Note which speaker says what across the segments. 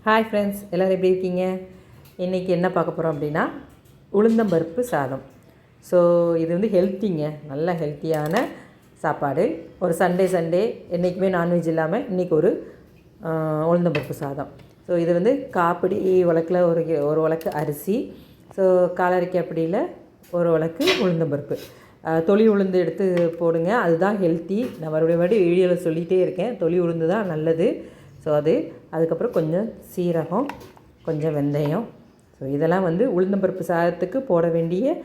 Speaker 1: Hi friends, எல்லோரும் எப்படி இருக்கீங்க? இன்றைக்கி என்ன பார்க்க போகிறோம் அப்படின்னா உளுந்தம்பருப்பு சாதம். ஸோ இது வந்து ஹெல்த்திங்க, நல்ல ஹெல்த்தியான சாப்பாடு. ஒரு சண்டே என்றைக்குமே நான்வெஜ் இல்லாமல் இன்றைக்கி ஒரு உளுந்தம்பருப்பு சாதம். ஸோ இது வந்து காப்பிடி உலக்கில் ஒரு உலக்கு அரிசி, ஸோ காலரிக்கு அப்படியில் ஒரு உலக்கு உளுந்தம்பருப்பு, தொளி உளுந்து எடுத்து போடுங்க. அதுதான் ஹெல்த்தி. நான் மறுபடியும் வீடியோவில் சொல்லிகிட்டே இருக்கேன், தொளி உளுந்து தான் நல்லது. ஸோ அதுக்கப்புறம் கொஞ்சம் சீரகம், கொஞ்சம் வெந்தயம். ஸோ இதெல்லாம் வந்து உளுந்தம்பருப்பு சாதத்துக்கு போட வேண்டிய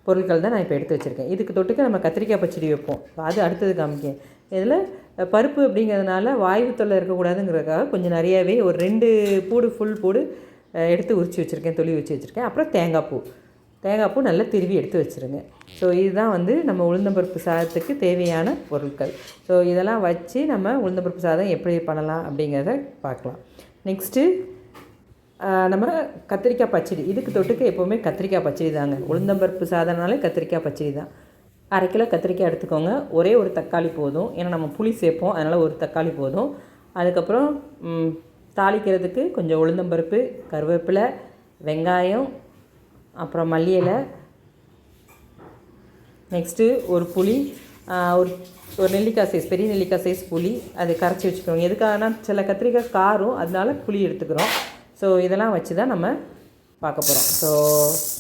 Speaker 1: பொருட்கள் தான் நான் இப்போ எடுத்து வச்சுருக்கேன். இதுக்கு தொட்டுக்க நம்ம கத்திரிக்காய் பச்சடி வைப்போம், அது அடுத்தது காமிக்கேன். இதில் பருப்பு அப்படிங்கிறதுனால வாய்வு தொல்லை இருக்கக்கூடாதுங்கிறதுக்காக கொஞ்சம் நிறையாவே ஒரு 2 பூடு ஃபுல் பூடு எடுத்து உரித்து வச்சுருக்கேன், தொளி உரித்து வச்சுருக்கேன். அப்புறம் தேங்காய் பூ நல்லா திருவி எடுத்து வச்சுருங்க. ஸோ இதுதான் வந்து நம்ம உளுந்தம்பருப்பு சாதத்துக்கு தேவையான பொருட்கள். ஸோ இதெல்லாம் வச்சு நம்ம உளுந்தம்பருப்பு சாதம் எப்படி பண்ணலாம் அப்படிங்கிறத பார்க்கலாம். நெக்ஸ்ட்டு நம்ம கத்திரிக்காய் பச்சடி. இதுக்கு தொட்டுக்க எப்போவுமே கத்திரிக்காய் பச்சடி தாங்க. உளுந்தம்பருப்பு சாதம்னாலே கத்திரிக்காய் பச்சடி தான். 1/2 கிலோ கத்திரிக்காய் எடுத்துக்கோங்க. ஒரே ஒரு தக்காளி போதும், ஏன்னா நம்ம புளி சேர்ப்போம், அதனால் ஒரு தக்காளி போதும். அதுக்கப்புறம் தாளிக்கிறதுக்கு கொஞ்சம் உளுந்தம்பருப்பு, கருவேப்பிலை, வெங்காயம், அப்புறம் மல்லி இலை. நெக்ஸ்ட்டு ஒரு புளி, ஒரு நெல்லிக்காய் சைஸ், பெரிய நெல்லிக்காய் சைஸ் புளி, அதை கரைச்சி வச்சுக்கோங்க. எதுக்காகனா சில கத்திரிக்காய் காரம், அதனால புளி எடுத்துக்கிறோம். ஸோ இதெல்லாம் வச்சு தான் நம்ம பார்க்க போகிறோம். ஸோ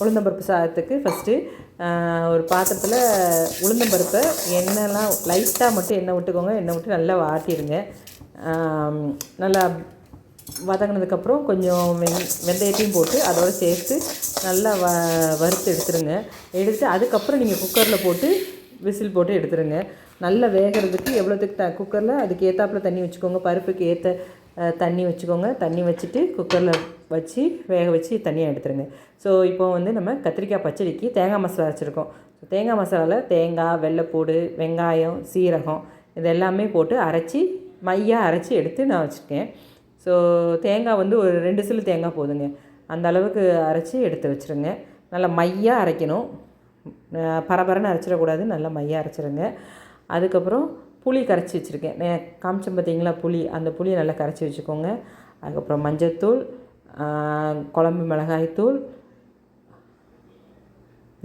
Speaker 1: உளுந்தம்பருப்பு சாதத்துக்கு ஃபஸ்ட்டு ஒரு பாத்திரத்தில் உளுந்தம்பருப்பை எண்ணெய்லாம் லைட்டாக மட்டும் எண்ணெய் விட்டுக்கோங்க. எண்ணெய் விட்டு நல்லா வாட்டிடுங்க. நல்லா வதங்கினதுக்கப்புறம் கொஞ்சம் வெந்தயத்தையும் போட்டு அதோடு சேர்த்து நல்லா வறுத்து எடுத்துருங்க. எடுத்துட்டு அதுக்கப்புறம் நீங்கள் குக்கரில் போட்டு விசில் போட்டு எடுத்துருங்க. நல்லா வேகிறதுக்கு எவ்வளோத்துக்கு குக்கரில் அதுக்கு ஏற்றாப்புல தண்ணி வச்சுக்கோங்க. பருப்புக்கு ஏற்ற தண்ணி வச்சுக்கோங்க. தண்ணி வச்சுட்டு குக்கரில் வச்சு வேக வச்சு தண்ணியாக எடுத்துருங்க. ஸோ இப்போ வந்து நம்ம கத்திரிக்காய் பச்சடிக்கு தேங்காய் மசாலா வச்சுருக்கோம். ஸோ தேங்காய் மசாலாவில் தேங்காய், வெள்ளைப்பூடு, வெங்காயம், சீரகம் இது எல்லாமே போட்டு மையாக அரைச்சி எடுத்து நான் வச்சுருக்கேன். ஸோ தேங்காய் வந்து ஒரு 2 சில்லு தேங்காய் போதுங்க. அந்த அளவுக்கு அரைச்சி எடுத்து வச்சுருங்க. நல்லா மையாக அரைக்கணும், பரபரன்னு அரைச்சிடக்கூடாது, நல்லா மையாக அரைச்சிருங்க. அதுக்கப்புறம் புளி கரைச்சி வச்சுருக்கேன், காமிச்சேன் பார்த்தீங்களா புளி, அந்த புளியை நல்லா கரைச்சி வச்சுக்கோங்க. அதுக்கப்புறம் மஞ்சள்தூள், குழம்பு மிளகாய்த்தூள்,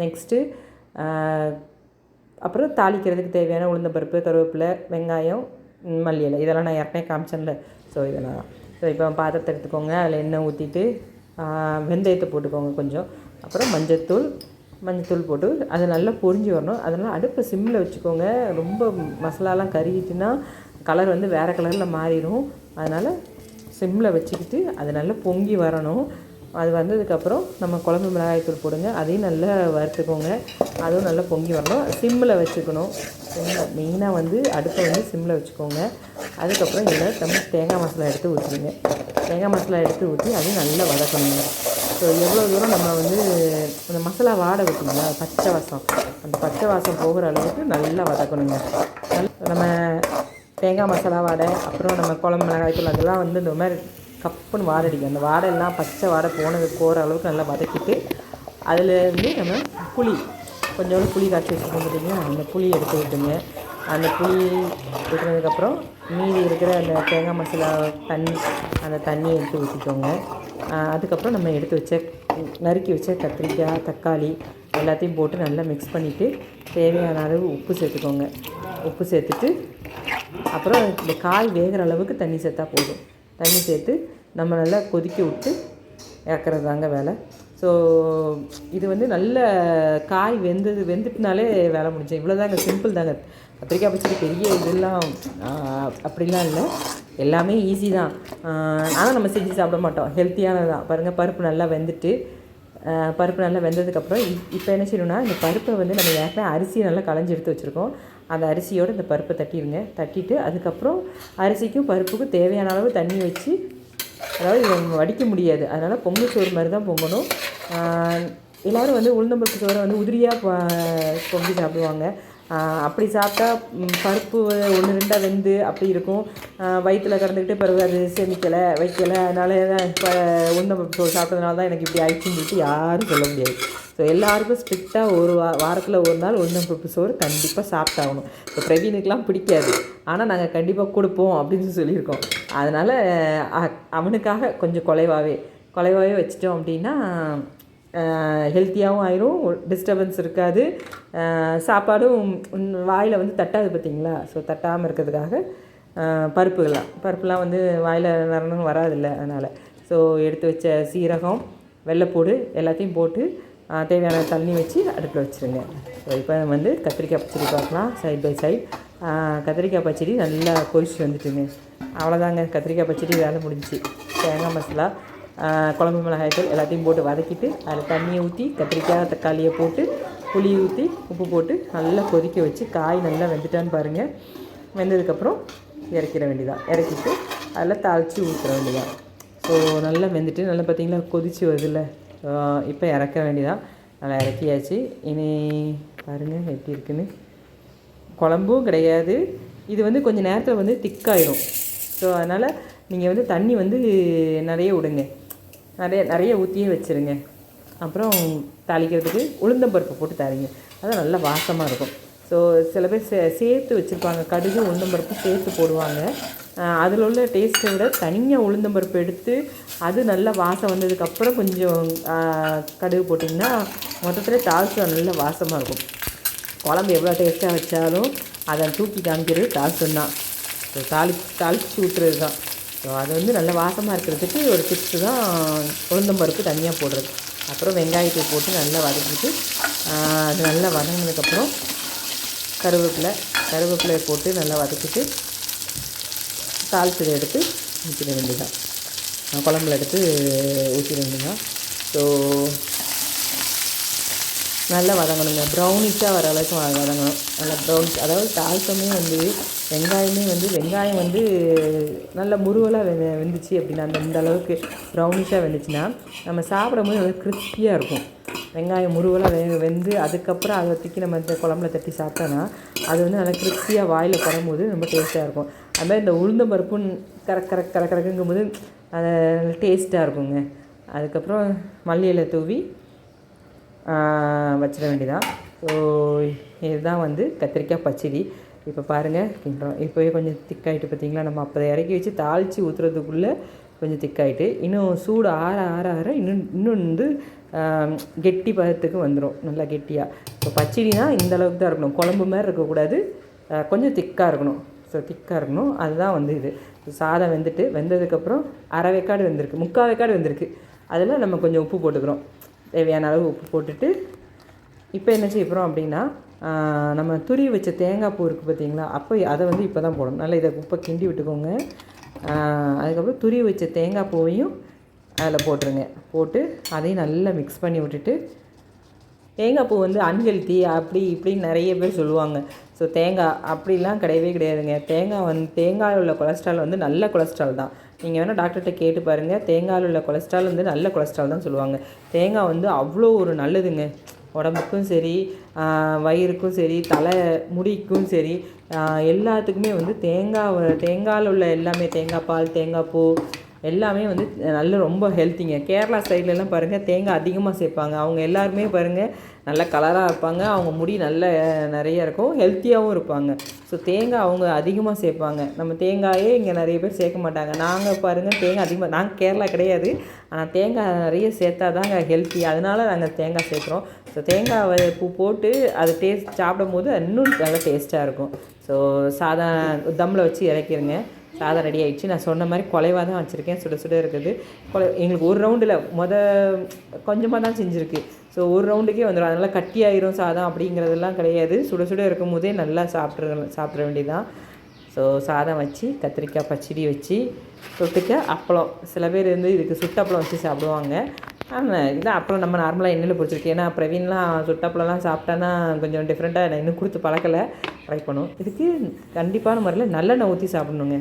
Speaker 1: நெக்ஸ்ட்டு அப்புறம் தாளிக்கிறதுக்கு தேவையான உளுந்தம்பருப்பு, கருவேப்பிலை, வெங்காயம், மல்லி இலை, இதெல்லாம் நான் ஏற்கனவே காமிச்சேன்ல. ஸோ இதெல்லாம் இப்போ பாத்திரத்தை எடுத்துக்கோங்க. அதில் எண்ணெய் ஊற்றிட்டு வெந்தயத்தை போட்டுக்கோங்க கொஞ்சம். அப்புறம் மஞ்சத்தூள் போட்டு அது நல்லா பொரிஞ்சு வரணும். அதனால் அடுப்பை சிம்மில் வச்சுக்கோங்க. ரொம்ப மசாலாலாம் கருகிட்டுனா கலர் வந்து வேறு கலரில் மாறிடும். அதனால் சிம்மில் வச்சுக்கிட்டு அது நல்லா பொங்கி வரணும். அது வந்ததுக்கப்புறம் நம்ம குழம்பு மிளகாய்த்தூள் போடுங்க. அதையும் நல்லா வறுத்துக்கோங்க. அதுவும் நல்லா பொங்கி வரணும். சிம்மில் வச்சுக்கணும். மெயினாக வந்து அடுப்பை வந்து சிம்மில் வச்சுக்கோங்க. அதுக்கப்புறம் இதில் நம்ம தேங்காய் மசாலா எடுத்து ஊற்றிடுங்க. தேங்காய் மசாலா எடுத்து ஊற்றி அதையும் நல்லா வதக்கணுங்க. ஸோ எவ்வளோ தூரம் நம்ம வந்து அந்த மசாலா வாடை வைக்கணுங்களா, அந்த பச்சை வாசம் போகிற அளவுக்கு நல்லா வதக்கணுங்க. நம்ம தேங்காய் மசாலா வாடை, அப்புறம் நம்ம குழம்பு மிளகாய்த்தூள் அதெல்லாம் வந்து இந்த மாதிரி கப்புன்னு வாடடிக்கும். அந்த வாடெல்லாம் பச்சை வாடை போகிற அளவுக்கு நல்லா வதக்கிட்டு அதில் வந்து நம்ம கொஞ்சோண்டு புளி காய்ச்சி வச்சுருக்கோம் பார்த்தீங்கன்னா, அந்த புளி எடுத்து விட்டுங்க. அந்த புளி ஊற்றுனதுக்கப்புறம் மீதி இருக்கிற அந்த தேங்காய் மசாலா அந்த தண்ணியை எடுத்து ஊற்றிக்கோங்க. அதுக்கப்புறம் நம்ம நறுக்கி வச்ச கத்திரிக்காய், தக்காளி எல்லாத்தையும் போட்டு நல்லா மிக்ஸ் பண்ணிவிட்டு தேவையான அளவு உப்பு சேர்த்துக்கோங்க. உப்பு சேர்த்துட்டு அப்புறம் இந்த காய் வேகிற அளவுக்கு தண்ணி சேர்த்தா போதும். தண்ணி சேர்த்து நம்ம நல்லா கொதிக்க விட்டு இறக்குறது தாங்க வேலை. ஸோ இது வந்து நல்ல காய் வெந்துட்டுனாலே வேலை முடிஞ்சு. இவ்வளோ தாங்க, சிம்பிள் தாங்க. கத்திரிக்காய் பச்சடி பெரிய இதெல்லாம் அப்படிலாம் இல்லை, எல்லாமே ஈஸி தான். ஆனால் நம்ம செஞ்சு சாப்பிட மாட்டோம், ஹெல்த்தியானது தான். பாருங்கள், பருப்பு நல்லா வெந்ததுக்கப்புறம் இப்போ என்ன செய்யணும்னா, இந்த பருப்பை வந்து நம்ம ஏற்கனவே அரிசியை நல்லா களைஞ்சி எடுத்து வச்சுருக்கோம். அந்த அரிசியோடு இந்த பருப்பை தட்டிட்டு அதுக்கப்புறம் அரிசிக்கும் பருப்புக்கும் தேவையான அளவு தண்ணி வச்சு, அதாவது இதை வடிக்க முடியாது, அதனால் பொங்கல் சோறு மாதிரி தான் பொங்கணும். எல்லோரும் வந்து உளுந்தம்பருப்பு சோறை வந்து உதிரியாக பொங்கி சாப்பிடுவாங்க. அப்படி சாப்பிட்டா பருப்பு 1-2 வெந்து அப்படி இருக்கும். வயிற்றில் கடந்துக்கிட்டு பிறகு அது வைக்கலை, அதனால தான் இப்போ உளுந்தம்பருப்பு சோறு சாப்பிட்டதுனால தான் எனக்கு இப்படி ஆயிடுச்சுன்னு சொல்லிட்டு யாரும் சொல்ல முடியாது. ஸோ எல்லாருக்கும் ஸ்ட்ரிக்டாக ஒரு வாரத்தில் ஒரு நாள் உளுந்தம்பருப்பு சோறு கண்டிப்பாக சாப்பிட்டாகணும். இப்போ பிரவீனுக்கெலாம் பிடிக்காது, ஆனால் நாங்கள் கண்டிப்பாக கொடுப்போம் அப்படின்னு சொல்லியிருக்கோம். அதனால் அவனுக்காக கொஞ்சம் குலைவாகவே வச்சிட்டோம் அப்படின்னா ஹெல்த்தியாகவும் ஆயிரும், டிஸ்டர்பன்ஸ் இருக்காது, சாப்பாடும் வாயில் வந்து தட்டாது பார்த்திங்களா. ஸோ தட்டாமல் இருக்கிறதுக்காக பருப்புலாம் வந்து வாயில் நிறணும் வராதில்ல, அதனால். ஸோ எடுத்து வச்ச சீரகம், வெள்ளைப்பூடு எல்லாத்தையும் போட்டு தேவையான தண்ணி வச்சு அடுப்பில் வச்சுருங்க. ஸோ இப்போ வந்து கத்திரிக்காய் பச்சடி பார்க்கலாம் சைட் பை சைட். கத்திரிக்காய் பச்சடி நல்லா கொதிச்சு வந்துட்டுங்க. அவ்வளோதாங்க, கத்திரிக்காய் பச்சடி வேலை முடிஞ்சிச்சு. தேங்காய் மசாலா, குழம்பு மிளகாய்த்தூள் எல்லாத்தையும் போட்டு வதக்கிட்டு அதில் தண்ணியை ஊற்றி கத்திரிக்காய் தக்காளியை போட்டு புளி ஊற்றி உப்பு போட்டு நல்லா கொதிக்க வச்சு காய் நல்லா வெந்துட்டான்னு பாருங்கள். வெந்ததுக்கப்புறம் இறக்கிற வேண்டியதான். இறக்கிட்டு அதில் தாளித்து ஊற்றுற வேண்டியதான். ஸோ நல்லா வெந்துட்டு நல்லா பார்த்திங்களா கொதிச்சு வருதுல்ல. இப்போ இறக்க வேண்டியதான். நல்லா இறக்கியாச்சு. இனி பாருங்கள் எப்படி இருக்குன்னு. குழம்பும் கிடையாது, இது வந்து கொஞ்சம் நேரத்தில் வந்து திக்காயிடும். ஸோ அதனால் நீங்கள் வந்து தண்ணி வந்து நிறைய விடுங்க, நிறைய ஊற்றியே வச்சுருங்க. அப்புறம் தாளிக்கிறதுக்கு உளுந்தம்பருப்பு போட்டு தாளிங்க, அது நல்லா வாசமாக இருக்கும். ஸோ சில பேர் சேர்த்து வச்சுருப்பாங்க, கடுகு உளுந்தம்பருப்பு சேர்த்து போடுவாங்க. அதில் உள்ள டேஸ்ட்டை விட தனியாக உளுந்தம்பருப்பு எடுத்து அது நல்லா வாசம் வந்ததுக்கப்புறம் கொஞ்சம் கடுகு போட்டிங்கன்னா மொத்தத்தில் தாளிச்சா நல்ல வாசமாக இருக்கும். குழம்பு எவ்வளோ டேஸ்ட்டாக வச்சாலும் அதை தூக்கி காமிக்கிறது தாளிச்சம். ஸோ தாளித்து ஊற்றுறது தான். ஸோ அது வந்து நல்ல வாசமாக இருக்கிறதுக்கு ஒரு டிப்ஸு தான் உளுந்தம்பருப்பு தனியாக போடுறது. அப்புறம் வெங்காயத்தை போட்டு நல்லா வதக்கிட்டு அது நல்லா வதங்கினதுக்கப்புறம் கருவேப்பிலையை போட்டு நல்லா வதக்கிட்டு தாளிச்சதை எடுத்து ஊற்றிட வேண்டியதான், குழம்புல எடுத்து ஊற்றிட வேண்டியதான். ஸோ நல்லா வதங்கணுங்க, ப்ரௌனிஷாக வர அளவுக்கு வதங்கணும். நல்லா ப்ரௌனிஷ், அதாவது தாளிச்சமே வந்து வெங்காயம் வந்து நல்ல முருவலாக வெந்துச்சு அப்படின்னா இந்த அளவுக்கு ப்ரௌனிஷாக வெந்துச்சுன்னா நம்ம சாப்பிடும்போது நல்லா கிறிஸ்பியாக இருக்கும். வெங்காயம் முருவலாக வெந்து அதுக்கப்புறம் அதை தூக்கி நம்ம இந்த குழம்புல தட்டி சாப்பிட்டோன்னா அது வந்து நல்லா கிறிஸ்பியாக வாயில் படும்போது ரொம்ப டேஸ்ட்டாக இருக்கும். அதுமாதிரி இந்த உளுந்தம்பருப்புன்னு கறக்குங்கும்போது அது டேஸ்ட்டாக இருக்குங்க. அதுக்கப்புறம் மல்லி இலை தூவி வச்சிட வேண்டியதான். ஸோ இதுதான் வந்து கத்திரிக்காய் பச்சடி. இப்போ பாருங்கள் கிண்டுறோம். இப்போவே கொஞ்சம் திக்காயிட்டு பார்த்திங்களா. நம்ம அப்போ இறக்கி வச்சு தாளித்து ஊற்றுறதுக்குள்ளே கொஞ்சம் திக்காயிட்டு, இன்னும் சூடு ஆற இன்னும் வந்து கெட்டி பதத்துக்கு வந்துடும், நல்லா கெட்டியாக. ஸோ பச்சடினா இந்த அளவுக்கு தான் இருக்கணும், குழம்பு மாதிரி இருக்கக்கூடாது, கொஞ்சம் திக்காக இருக்கணும். ஸோ திக்காக இருக்கணும், அதுதான் வந்து இது. சாதம் வெந்ததுக்கப்புறம் அரை வேக்காடு வெந்திருக்கு, 3/4 வேக்காடு வெந்திருக்கு. அதில் நம்ம கொஞ்சம் உப்பு போட்டுக்கிறோம், தேவையான அளவு உப்பு போட்டுட்டு இப்போ என்ன செய்யப்போகிறோம் அப்படின்னா நம்ம துருவி வச்ச தேங்காய் பூ இருக்குது பார்த்திங்களா, அப்போ அதை வந்து இப்போ தான் போடணும். நல்லா இதை உப்பை கிண்டி விட்டுக்கோங்க. அதுக்கப்புறம் துருவி வச்ச தேங்காய் பூவையும் அதில் போட்டுருங்க. போட்டு அதையும் நல்லா மிக்ஸ் பண்ணி விட்டுட்டு, தேங்காய் பூ வந்து அன்ஹெல்த்தி அப்படி இப்படின்னு நிறைய பேர் சொல்லுவாங்க. ஸோ தேங்காய் அப்படிலாம் கிடையாதுங்க. தேங்காயில் உள்ள கொலஸ்ட்ரால் வந்து நல்ல கொலஸ்ட்ரால் தான். நீங்கள் வேணால் டாக்டர்கிட்ட கேட்டு பாருங்கள், தேங்காயில் உள்ள கொலஸ்ட்ரால் வந்து நல்ல கொலஸ்ட்ரால் தான் சொல்லுவாங்க. தேங்காய் வந்து அவ்வளோ ஒரு நல்லதுங்க, உடம்புக்கும் சரி, வயிறுக்கும் சரி, தலை முடிக்கும் சரி, எல்லாத்துக்குமே வந்து தேங்காயில் உள்ள எல்லாமே, தேங்காய் பால், தேங்காய் பூ எல்லாமே வந்து நல்ல ரொம்ப ஹெல்த்திங்க. கேரளா சைட்லலாம் பாருங்கள் தேங்காய் அதிகமாக சேர்ப்பாங்க. அவங்க எல்லாருமே பாருங்கள் நல்ல கலராக இருப்பாங்க, அவங்க முடி நல்ல நிறைய இருக்கும், ஹெல்த்தியாகவும் இருப்பாங்க. ஸோ தேங்காய் அவங்க அதிகமாக சேர்ப்பாங்க. நம்ம தேங்காயே இங்கே நிறைய பேர் சேர்க்க மாட்டாங்க. நாங்கள் பாருங்கள் தேங்காய் அதிகமாக, நாங்கள் கேரளா கிடையாது, ஆனால் தேங்காய் நிறைய சேர்த்தா தாங்க ஹெல்த்தி, அதனால நாங்கள் தேங்காய் சேர்க்குறோம். ஸோ தேங்காய் பூ போட்டு அது டேஸ்ட் சாப்பிடும் போது இன்னும் நல்லா டேஸ்ட்டாக இருக்கும். ஸோ சாதம் தம்மில் வச்சு இறக்கிடுங்க. சாதம் ரெடி ஆகிடுச்சு. நான் சொன்ன மாதிரி குலைவாக தான் வச்சுருக்கேன், சுட இருக்குது. எங்களுக்கு ஒரு ரவுண்டில் கொஞ்சமாக தான் செஞ்சுருக்கு. ஸோ ஒரு ரவுண்டுக்கே வந்துடும், அதனால் கட்டியாயிரும் சாதம் அப்படிங்கிறதெல்லாம் கிடையாது. சுட இருக்கும் போதே நல்லா சாப்பிட்ற வேண்டியதான். ஸோ சாதம் வச்சு கத்திரிக்காய் பச்சடி வச்சு தொட்டுக்க அப்பளம், சில பேர் வந்து இதுக்கு சுட்டப்பளம் வச்சு சாப்பிடுவாங்க. ஆனால் இதான் அப்பளம் நம்ம நார்மலாக எண்ணெயில் பொரிச்சிருக்கு. ஏன்னா பிரவீன்லாம் சுட்டப்பளம்லாம் சாப்பிட்டானா கொஞ்சம் டிஃப்ரெண்ட்டாக நான் இன்னும் கொடுத்து பழக்கலை, ட்ரை பண்ணும். இதுக்கு கண்டிப்பான முறையில் நல்லெண்ணெய் ஊற்றி சாப்பிட்ணுங்க.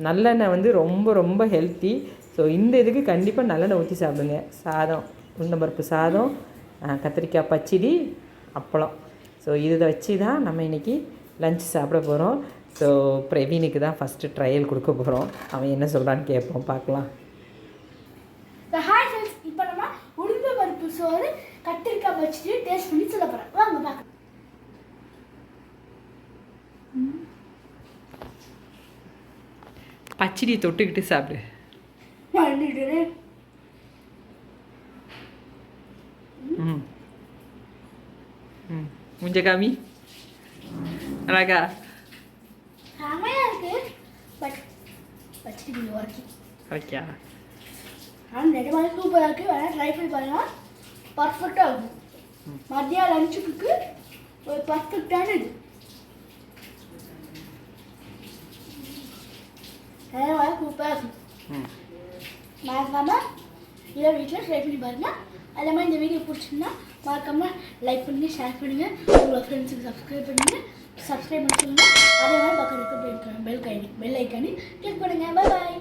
Speaker 1: நல்லெண்ணெய் வந்து ரொம்ப ரொம்ப ஹெல்த்தி. ஸோ இந்த இதுக்கு கண்டிப்பாக நல்லெண்ணெய் ஊற்றி சாப்பிடுங்க. சாதம், உளுந்தம்பருப்பு சாதம், கத்திரிக்காய் பச்சடி, அப்பளம். ஸோ இதை வச்சு தான் நம்ம இன்றைக்கி லஞ்ச் சாப்பிட போகிறோம். ஸோ பிரவீனுக்கு தான் ஃபஸ்ட்டு ட்ரையல் கொடுக்க போகிறோம். அவன் என்ன சொல்கிறான்னு கேட்போம், பார்க்கலாம்.
Speaker 2: ஹாய் ஃப்ரெண்ட்ஸ், இப்போ நம்ம உளுந்தம்பருப்பு சோறு கத்திரிக்காய் வச்சுட்டு டேஸ்ட் பண்ணி சொல்ல போகிறேன். வாங்க பார்க்க.
Speaker 1: பச்சடி தொட்டுக்கிட்டு சாப்பிடு. ம் ம் முஞ்ச காமி அழகா
Speaker 2: செமையா இருக்கு. But pachadi okay
Speaker 1: okay.
Speaker 2: ஆனால் நிஜமாக சூப்பராக இருக்குது. வேணால் ட்ரை பண்ணி பாருங்க. பர்ஃபெக்டாக இருக்கும். மதியம் லஞ்சுக்கு ஒரு பர்ஃபெக்டான இது. நிஜமாக சூப்பராக இருக்கும். மறக்காமல் இதை வீட்டில் ட்ரை பண்ணி பாருங்கள். அதே மாதிரி இந்த வீடியோ பிடிச்சிருந்தா மறக்காமல் லைக் பண்ணுங்கள், ஷேர் பண்ணுங்கள், உங்களோட ஃப்ரெண்ட்ஸுக்கு சப்ஸ்கிரைப் பண்ணுங்கள். சப்ஸ்கிரைப் பண்ணி சொல்லுங்கள். அதே மாதிரி பக்கத்துக்கு பெல் ஐக்கானி கிளிக் பண்ணுங்கள். பாய்.